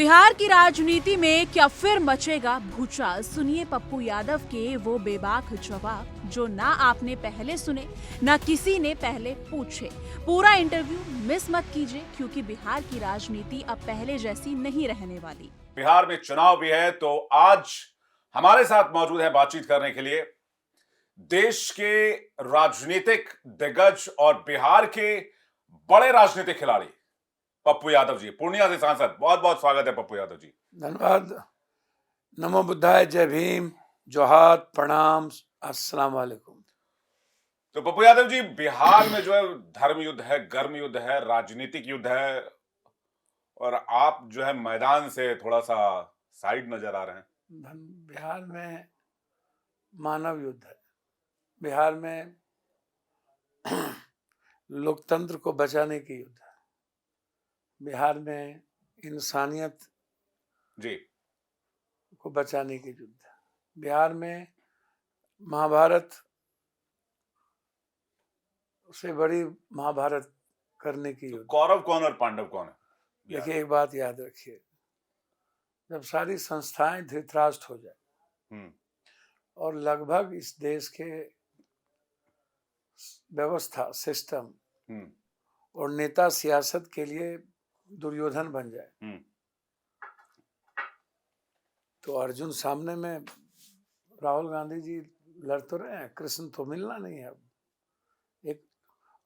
बिहार की राजनीति में क्या फिर मचेगा भूचाल? सुनिए पप्पू यादव के वो बेबाक जवाब जो ना आपने पहले सुने ना किसी ने पहले पूछे। पूरा इंटरव्यू मिस मत कीजिए क्योंकि बिहार की राजनीति अब पहले जैसी नहीं रहने वाली। बिहार में चुनाव भी है तो आज हमारे साथ मौजूद है बातचीत करने के लिए देश के राजनीतिक दिग्गज और बिहार के बड़े राजनीतिक खिलाड़ी पप्पू यादव जी, पूर्णिया से सांसद। बहुत बहुत स्वागत है पप्पू यादव जी। धन्यवाद। नमो बुद्धाय, जय भीम, जोहार, प्रणाम, अस्सलाम वालेकुम। तो पप्पू यादव जी, बिहार में जो है धर्म युद्ध है, गर्म युद्ध है, राजनीतिक युद्ध है और आप जो है मैदान से थोड़ा सा साइड नजर आ रहे हैं। बिहार में मानव युद्ध है। बिहार में लोकतंत्र को बचाने की युद्ध है। बिहार में इंसानियत जी को बचाने की युद्ध है। बिहार में महाभारत से बड़ी महाभारत करने की युद्ध। कौरव कौन और पांडव कौन है? देखिए, एक बात याद रखिए, जब सारी संस्थाएं धृतराष्ट्र हो जाए और लगभग इस देश के व्यवस्था सिस्टम और नेता सियासत के लिए दुर्योधन बन जाए तो अर्जुन सामने में राहुल गांधी जी लड़ तो रहे हैं, कृष्ण तो मिलना नहीं है। अब एक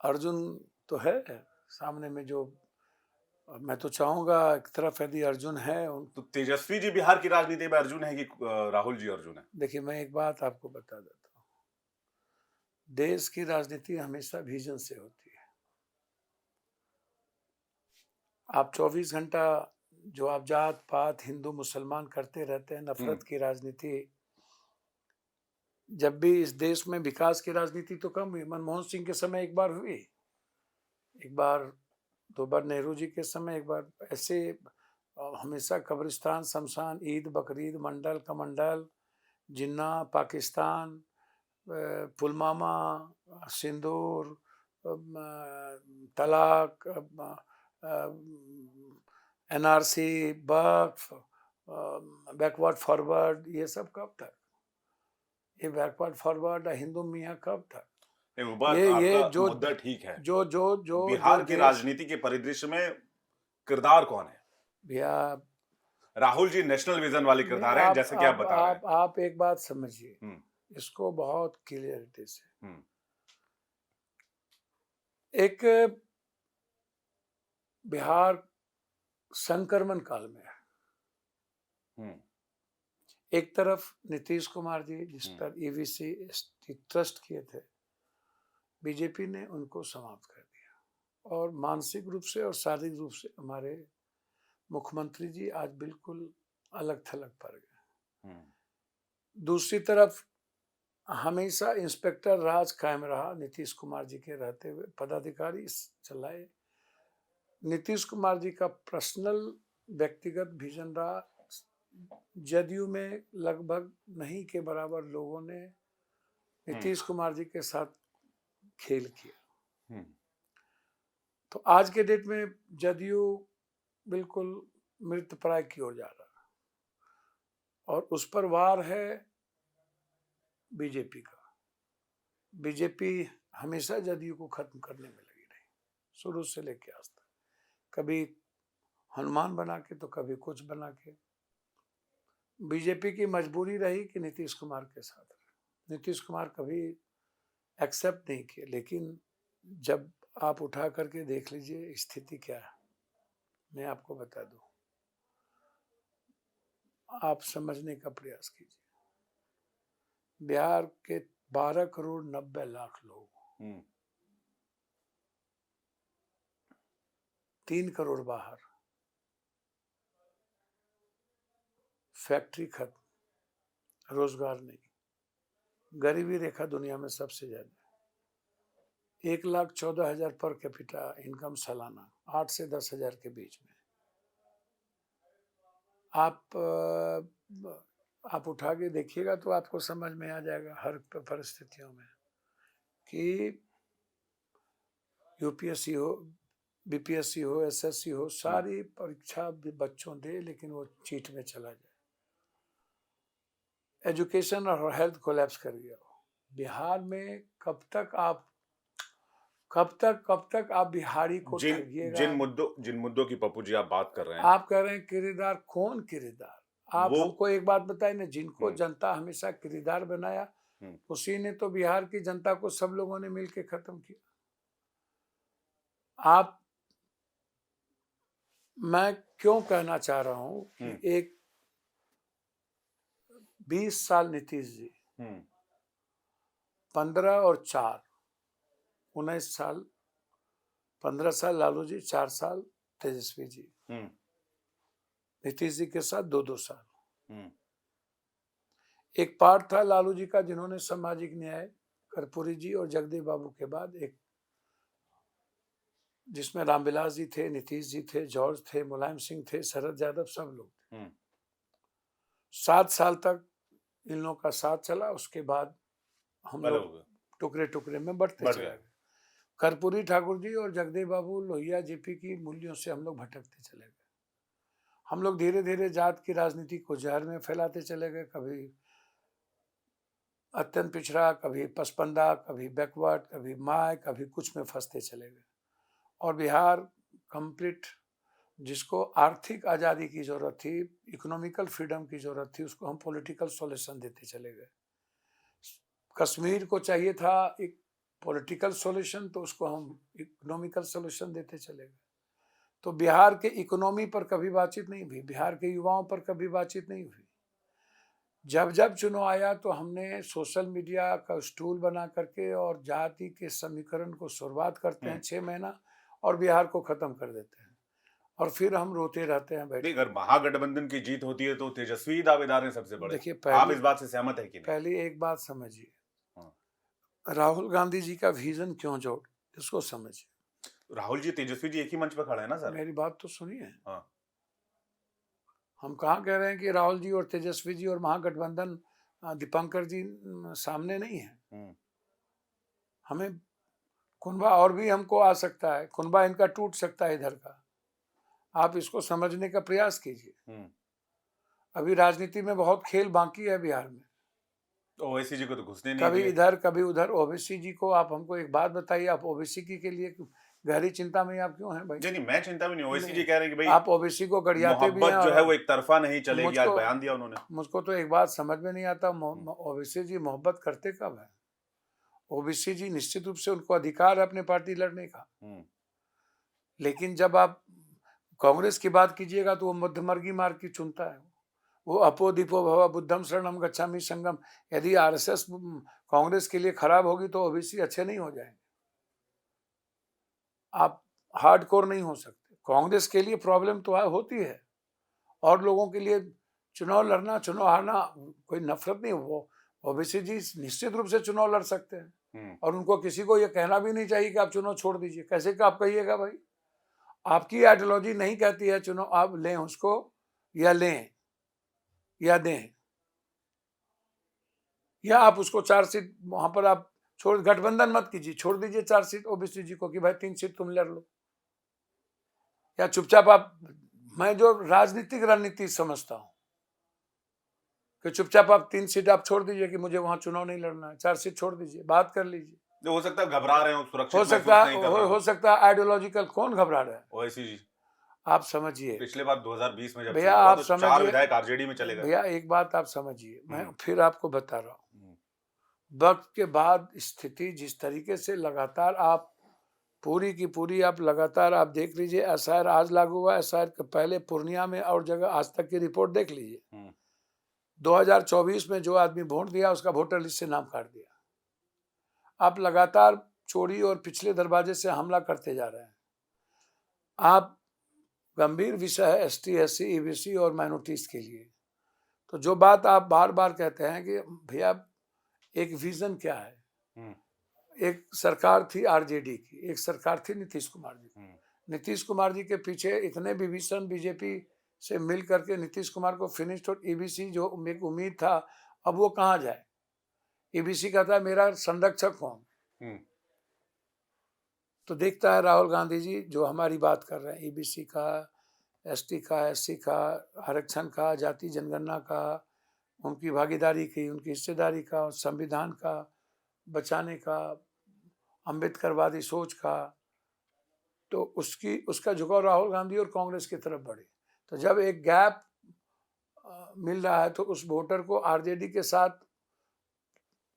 अर्जुन तो है सामने में, जो मैं तो चाहूंगा एक तरफ यदि अर्जुन है तो तेजस्वी जी बिहार की राजनीति में अर्जुन है कि राहुल जी अर्जुन है? देखिए, मैं एक बात आपको बता देता हूँ, देश की राजनीति हमेशा विजन से होती है। आप 24 घंटा जो आप जात पात हिंदू मुसलमान करते रहते हैं, नफरत की राजनीति, जब भी इस देश में विकास की राजनीति तो कम हुई। मनमोहन सिंह के समय एक बार हुई, एक बार दो बार नेहरू जी के समय, एक बार ऐसे हमेशा कब्रिस्तान शमशान, ईद बकरीद, मंडल कमंडल, जिन्ना, पाकिस्तान, पुलवामा, सिंदूर, तलाक, एनआरसी, वक्फ, बैकवर्ड फॉरवर्ड, ये सब कब तक? ये बैकवर्ड फॉरवर्ड हिंदू मियाँ कब तक? ये जो मुद्दा ठीक है, जो जो जो बिहार जो की राजनीति के परिदृश्य में किरदार कौन है? भैया, राहुल जी नेशनल विजन वाले किरदार हैं, जैसे कि आप बता रहे हैं। आप एक बात समझिए इसको बहुत क्लियरिटी से। एक बिहार संक्रमण काल में है। एक तरफ नीतीश कुमार जी, जिस पर ईवीसी ट्रस्ट किए थे, बीजेपी ने उनको समाप्त कर दिया और मानसिक रूप से और शारीरिक रूप से हमारे मुख्यमंत्री जी आज बिल्कुल अलग थलग पड़ गए। दूसरी तरफ हमेशा इंस्पेक्टर राज कायम रहा नीतीश कुमार जी के रहते हुए, पदाधिकारी चलाए। नीतीश कुमार जी का पर्सनल व्यक्तिगत विजन रहा। जदयू में लगभग नहीं के बराबर लोगों ने नीतीश कुमार जी के साथ खेल किया। तो आज के डेट में जदयू बिल्कुल मृतप्राय की ओर जा रहा और उस पर वार है बीजेपी का। बीजेपी हमेशा जदयू को खत्म करने में लगी रही, शुरू से लेके आज तक। कभी हनुमान बना के तो कभी कुछ बना के। बीजेपी की मजबूरी रही कि नीतीश कुमार के साथ रहे। नीतीश कुमार कभी एक्सेप्ट नहीं किए, लेकिन जब आप उठा करके देख लीजिए स्थिति क्या है, मैं आपको बता दूं, आप समझने का प्रयास कीजिए। बिहार के 12 करोड़ 90 लाख लोग, 3 करोड़ बाहर, फैक्ट्री खत्म, रोजगार नहीं, गरीबी रेखा दुनिया में सबसे ज्यादा, 1,14,000 पर कैपिटा इनकम सालाना, 8 से 10,000 के बीच में। आप उठा के देखिएगा तो आपको समझ में आ जाएगा हर परिस्थितियों में कि यूपीएससी हो, बीपीएससी हो, एसएससी हो, सारी परीक्षा भी बच्चों दे, लेकिन वो चीट में चला जाए। एजुकेशन और हेल्थ कोलैप्स कर गया। बिहार में कब तक आप बिहारी को ठगिएगा? जिन मुद्दों की पप्पू जी आप बात कर रहे हैं, आप कह रहे हैं किरदार, कौन किरदार? आप हमको एक बात बताइए ना, जिनको जनता हमेशा किरदार बनाया, उसी ने तो बिहार की जनता को सब लोगों ने मिलकर खत्म किया। मैं क्यों कहना चाह रहा हूं कि एक 20 साल नीतीश जी, 15 और 4 19 साल, 15 साल लालू जी, 4 साल तेजस्वी जी, नीतीश जी के साथ 2-2 साल। एक पार्ट था लालू जी का जिन्होंने सामाजिक न्याय, कर्पूरी जी और जगदेव बाबू के बाद एक, जिसमें रामविलास जी थे, नीतीश जी थे, जॉर्ज थे, मुलायम सिंह थे, शरद यादव, सब लोग थे। 7 साल तक इन लोगों का साथ चला। उसके बाद हम लोग टुकड़े टुकड़े में बढ़ते चले गए। कर्पूरी ठाकुर जी और जगदेव बाबू लोहिया जेपी की मूल्यों से हम लोग भटकते चले गए। हम लोग धीरे धीरे जात की राजनीति को जहर में फैलाते चले गए। कभी अत्यंत पिछड़ा, कभी पसपंदा, कभी बैकवर्ड, कभी माय, कभी कुछ में फंसते चले गए। और बिहार कंप्लीट, जिसको आर्थिक आज़ादी की जरूरत थी, इकोनॉमिकल फ्रीडम की जरूरत थी, उसको हम पॉलिटिकल सॉल्यूशन देते चले गए। कश्मीर को चाहिए था एक पॉलिटिकल सॉल्यूशन, तो उसको हम इकोनॉमिकल सॉल्यूशन देते चले गए। तो बिहार के इकोनॉमी पर कभी बातचीत नहीं हुई, बिहार के युवाओं पर कभी बातचीत नहीं हुई। जब जब चुनाव आया तो हमने सोशल मीडिया का स्टूल बना करके और जाति के समीकरण को शुरुआत करते हैं 6 महीना और बिहार को खत्म कर देते हैं, और फिर हम रोते रहते हैं बैठे। अगर महागठबंधन की जीत होती है तो तेजस्वी दावेदार हैं सबसे बड़े। देखिए, आप इस बात से सहमत है कि नहीं? पहले एक बात समझिए, राहुल गांधी जी का विजन क्यों जोड़, इसको समझिए। राहुल जी, तेजस्वी जी एक ही मंच पर खड़े हैं ना सर? मेरी बात तो सुनिए। हम कहाँ कह रहे हैं कि राहुल जी और तेजस्वी जी और महागठबंधन दीपंकर जी सामने नहीं है। हमें कुनबा और भी हमको आ सकता है, कुनबा इनका टूट सकता है इधर का। आप इसको समझने का प्रयास कीजिए। अभी राजनीति में बहुत खेल बाकी है बिहार में। ओवैसी जी को तो घुसने नहीं कभी दिए। इधर कभी उधर। ओवैसी जी को आप हमको एक बात बताइए, आप ओवैसी के लिए गहरी चिंता में आप क्यों हैं भाई? नहीं, मैं चिंता में नहीं। ओवैसी जी कह रहे हैं कि भाई आप ओवैसी को गड़ियाते भी हैं। मोहब्बत जो है वो एक तरफा नहीं चलेगी, आज बयान दिया उन्होंने। मुझको तो एक बात समझ में नहीं आता, ओवैसी जी मोहब्बत करते कब है? ओवैसी जी निश्चित रूप से उनको अधिकार है अपने पार्टी लड़ने का, लेकिन जब आप कांग्रेस की बात कीजिएगा तो वो मध्यवर्गीय मार्ग की चुनता है। वो अपो दीपो भव बुद्धम शरणम गच्छामि संगम। यदि आरएसएस कांग्रेस के लिए खराब होगी तो ओबीसी अच्छे नहीं हो जाएंगे। आप हार्डकोर नहीं हो सकते। कांग्रेस के लिए प्रॉब्लम तो होती है, और लोगों के लिए चुनाव लड़ना, चुनाव हारना कोई नफरत नहीं। वो ओबीसी जी निश्चित रूप से चुनाव लड़ सकते हैं, और उनको किसी को ये कहना भी नहीं चाहिए कि आप चुनाव छोड़ दीजिए। कैसे का आप कहिएगा भाई? आपकी आइडियोलॉजी नहीं कहती है चुनाव आप लें उसको, या लें या दें, या आप उसको 4 सीट वहां पर आप छोड़, गठबंधन मत कीजिए, छोड़ दीजिए 4 सीट ओबीसी जी को कि भाई 3 सीट तुम लड़ लो, या चुपचाप आप। मैं जो राजनीतिक रणनीति समझता हूं कि चुपचाप आप 3 सीट आप छोड़ दीजिए कि मुझे वहां चुनाव नहीं लड़ना है, 4 सीट छोड़ दीजिए, बात कर लीजिए। हो सकता है घबरा रहे हो, सुरक्षित हो सकता है आइडियोलॉजिकल। कौन घबरा रहा है? ओवैसी जी। आप समझिए, पिछले बार 2020 में जब भैया आप तो समझिए, 4 विधायक आरजेडी में चले गए। भैया एक बात आप समझिए, मैं फिर आपको बता रहा हूँ, वक्त के बाद स्थिति जिस तरीके से लगातार आप पूरी की पूरी आप लगातार आप देख लीजिए। एसआईआर आज लागू हुआ, एसआईआर के पहले पूर्णिया में और जगह आज तक की रिपोर्ट देख लीजिए। 2024 में जो आदमी वोट दिया उसका वोटर लिस्ट से नाम काट दिया। आप लगातार चोरी और पिछले दरवाजे से हमला करते जा रहे हैं। आप गंभीर विषय है एसटी, एससी, ईबीसी और माइनॉरिटीज के लिए। तो जो बात आप बार बार कहते हैं कि भैया एक विजन क्या है। एक सरकार थी आरजेडी की, एक सरकार थी नीतीश कुमार जी की। नीतीश कुमार जी के पीछे इतने विभीषण बीजेपी से मिल करके नीतीश कुमार को फिनिश्ड, और ईबीसी जो एक उम्मीद था, अब वो कहाँ जाए? ईबीसी कहता है मेरा संरक्षक कौन? तो देखता है राहुल गांधी जी जो हमारी बात कर रहे हैं, ईबीसी का, एसटी का, एससी का, आरक्षण का, जाति जनगणना का, उनकी भागीदारी की, उनकी हिस्सेदारी का, संविधान का बचाने का, अम्बेडकरवादी सोच का, तो उसका झुकाव राहुल गांधी और कांग्रेस की तरफ बढ़े। तो जब एक गैप मिल रहा है तो उस वोटर को आरजेडी के साथ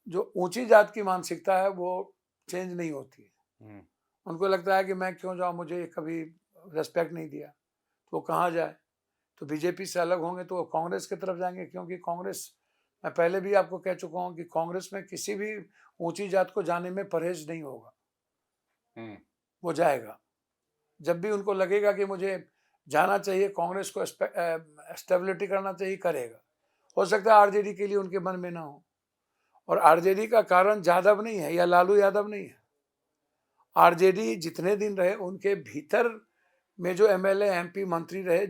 जो ऊंची जात की मानसिकता है वो चेंज नहीं होती है। उनको लगता है कि मैं क्यों जाऊं, मुझे कभी रेस्पेक्ट नहीं दिया, तो वो कहाँ जाए। तो बीजेपी से अलग होंगे तो वो कांग्रेस की तरफ जाएंगे, क्योंकि कांग्रेस, मैं पहले भी आपको कह चुका हूं कि कांग्रेस में किसी भी ऊंची जात को जाने में परहेज नहीं होगा। वो जाएगा जब भी उनको लगेगा कि मुझे जाना चाहिए, कांग्रेस को स्टेबिलिटी करना चाहिए, करेगा। हो सकता है आरजेडी के लिए उनके मन में ना हो, और आरजेडी का कारण यादव नहीं है या लालू यादव नहीं है। आरजेडी जितने दिन रहे उनके भीतर में जो एमएलए एमपी मंत्री रहे,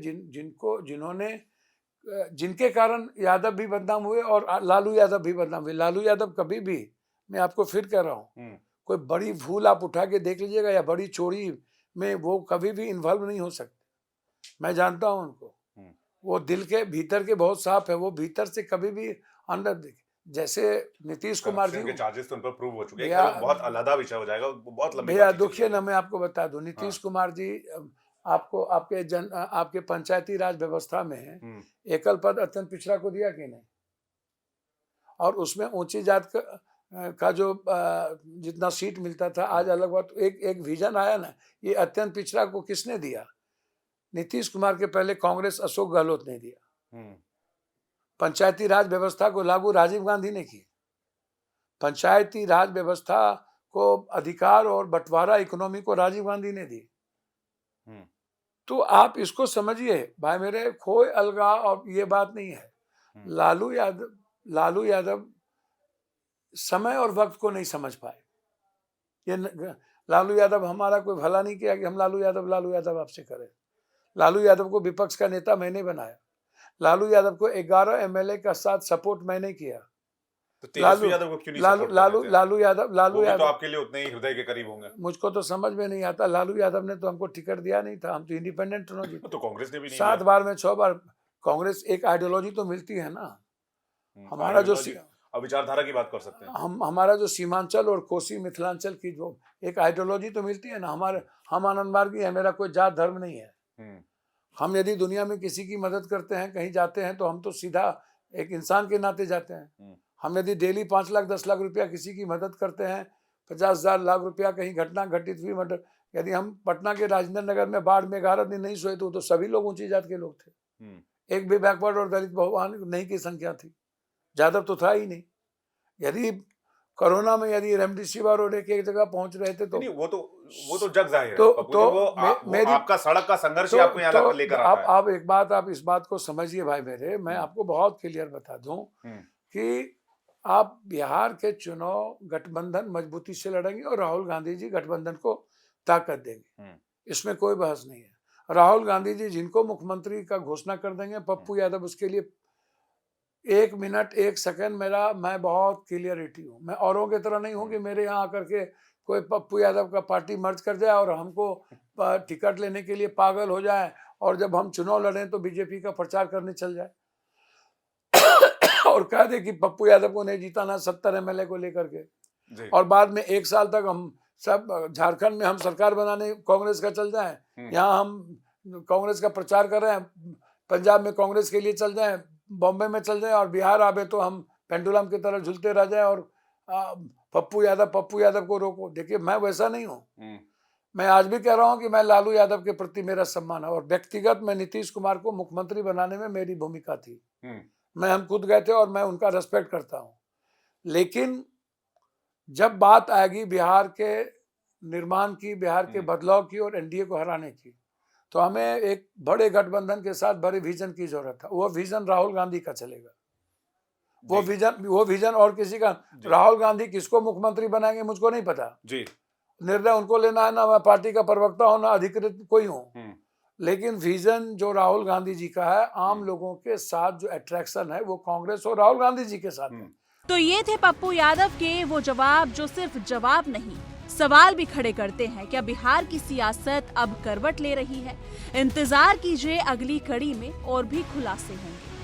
जिनके कारण यादव भी बदनाम हुए और लालू यादव भी बदनाम हुए। लालू यादव कभी भी, मैं आपको फिर कह रहा हूँ, कोई बड़ी भूल आप उठा के देख लीजिएगा या बड़ी चोरी में वो कभी भी इन्वॉल्व नहीं हो सकते। मैं जानता हूँ उनको, वो दिल के भीतर के बहुत साफ है, वो भीतर से कभी भी अंदर, जैसे नीतीश कुमार जी के चार्जेस तो उन पर प्रूव हो चुके हैं, बहुत अलग विषय हो जाएगा, बहुत लंबी भैया। दुखिए ना, मैं आपको बता दूं, नीतीश कुमार जी आपको आपके पंचायती राज व्यवस्था में एकल पद अत्यंत पिछड़ा को दिया कि नहीं, और उसमें ऊंची जात का जो जितना सीट मिलता था, आज अलग बात, एक विजन आया ना, ये अत्यंत पिछड़ा को किसने दिया? नीतीश कुमार के पहले कांग्रेस अशोक गहलोत ने दिया। पंचायती राज व्यवस्था को लागू राजीव गांधी ने की। पंचायती राज व्यवस्था को अधिकार और बंटवारा इकोनॉमी को राजीव गांधी ने दी। तो आप इसको समझिए भाई मेरे, खोए अलगाव और ये बात नहीं है। लालू यादव समय और वक्त को नहीं समझ पाए। ये लालू यादव हमारा कोई भला नहीं किया कि हम लालू यादव आपसे करें। लालू यादव को विपक्ष का नेता मैंने बनाया। लालू यादव को 11 एमएलए का साथ सपोर्ट मैंने किया। तो लालू यादव को क्यों नहीं लालू यादव तो आपके लिए उतने ही हृदय के करीब होंगे। मुझको तो समझ में नहीं आता, लालू यादव ने तो हमको टिकट दिया नहीं था, हम तो इंडिपेंडेंट चुनाव जीते। तो कांग्रेस ने भी नहीं 7 बार में 6 बार। कांग्रेस एक आइडियोलॉजी तो मिलती है ना, हमारा जो विचारधारा की बात कर सकते हैं हमारा जो सीमांचल और कोसी मिथिलांचल की जो एक आइडियोलॉजी तो मिलती है ना। हम आनंद मार्गी है, मेरा कोई जात धर्म नहीं है। हम यदि दुनिया में किसी की मदद करते हैं, कहीं जाते हैं, तो हम तो सीधा एक इंसान के नाते जाते हैं। हम यदि डेली 5 लाख 10 लाख रुपया किसी की मदद करते हैं, 50,000 लाख रुपया कहीं घटना घटित हुई, मर्डर, यदि हम पटना के राजेंद्र नगर में बाढ़ में 11 दिन नहीं सोए तो सभी लोग ऊंची जात के लोग थे। एक भी बैकवर्ड और दलित बहुवान नहीं की संख्या थी, यादव तो था ही नहीं। यदि कोरोना में यदि रेमडेसिविर और एक जगह पहुंच रहे थे तो वो तो जग जाहिर है। वो आपका सड़क का संघर्ष ही आपको यहाँ लेकर आता है। आप एक बात, आप इस बात को समझिए भाई मेरे, मैं आपको बहुत क्लियर बता दूं कि आप बिहार के चुनाव गठबंधन मजबूती से लड़ेंगे और राहुल गांधी जी गठबंधन को ताकत देंगे, इसमें कोई बहस नहीं है। राहुल गांधी जी जिनको मुख्यमंत्री का घोषणा कर देंगे, पप्पू यादव उसके लिए 1 मिनट 1 सेकंड मैं बहुत क्लियरिटी हूँ। मैं औरों की तरह नहीं हूँ कि मेरे यहाँ आकर के कोई पप्पू यादव का पार्टी मर्ज कर जाए और हमको टिकट लेने के लिए पागल हो जाए, और जब हम चुनाव लड़ें तो बीजेपी का प्रचार करने चल जाए और कह दे कि पप्पू यादव को नहीं जीताना 70 एमएलए को लेकर के, और बाद में 1 साल तक हम सब झारखंड में हम सरकार बनाने कांग्रेस का चल जाए। यहाँ हम कांग्रेस का प्रचार कर रहे हैं, पंजाब में कांग्रेस के लिए चल जाए, बॉम्बे में चल जाए, और बिहार आवे तो हम पेंडुलम की तरह झूलते रह जाए और पप्पू यादव को रोको। देखिए मैं वैसा नहीं हूँ। मैं आज भी कह रहा हूँ कि मैं लालू यादव के प्रति मेरा सम्मान है, और व्यक्तिगत मैं नीतीश कुमार को मुख्यमंत्री बनाने में मेरी भूमिका थी। हम खुद गए थे और मैं उनका रेस्पेक्ट करता हूँ। लेकिन जब बात आएगी बिहार के निर्माण की, बिहार के बदलाव की और एनडीए को हराने की, तो हमें एक बड़े गठबंधन के साथ बड़े विजन की जरूरत है। वो विजन राहुल गांधी का चलेगा, वो विजन और किसी का। राहुल गांधी किसको मुख्यमंत्री बनाएंगे मुझको नहीं पता जी, निर्णय उनको लेना है। ना मैं पार्टी का प्रवक्ता हूं, ना अधिकृत कोई हूं, लेकिन विजन जो राहुल गांधी जी का है, आम लोगों के साथ जो अट्रैक्शन है वो कांग्रेस और राहुल गांधी जी के साथ है। तो ये थे पप्पू यादव के वो जवाब जो सिर्फ जवाब नहीं सवाल भी खड़े करते हैं, क्या बिहार की सियासत अब करवट ले रही है? इंतजार कीजिए, अगली कड़ी में और भी खुलासे होंगे।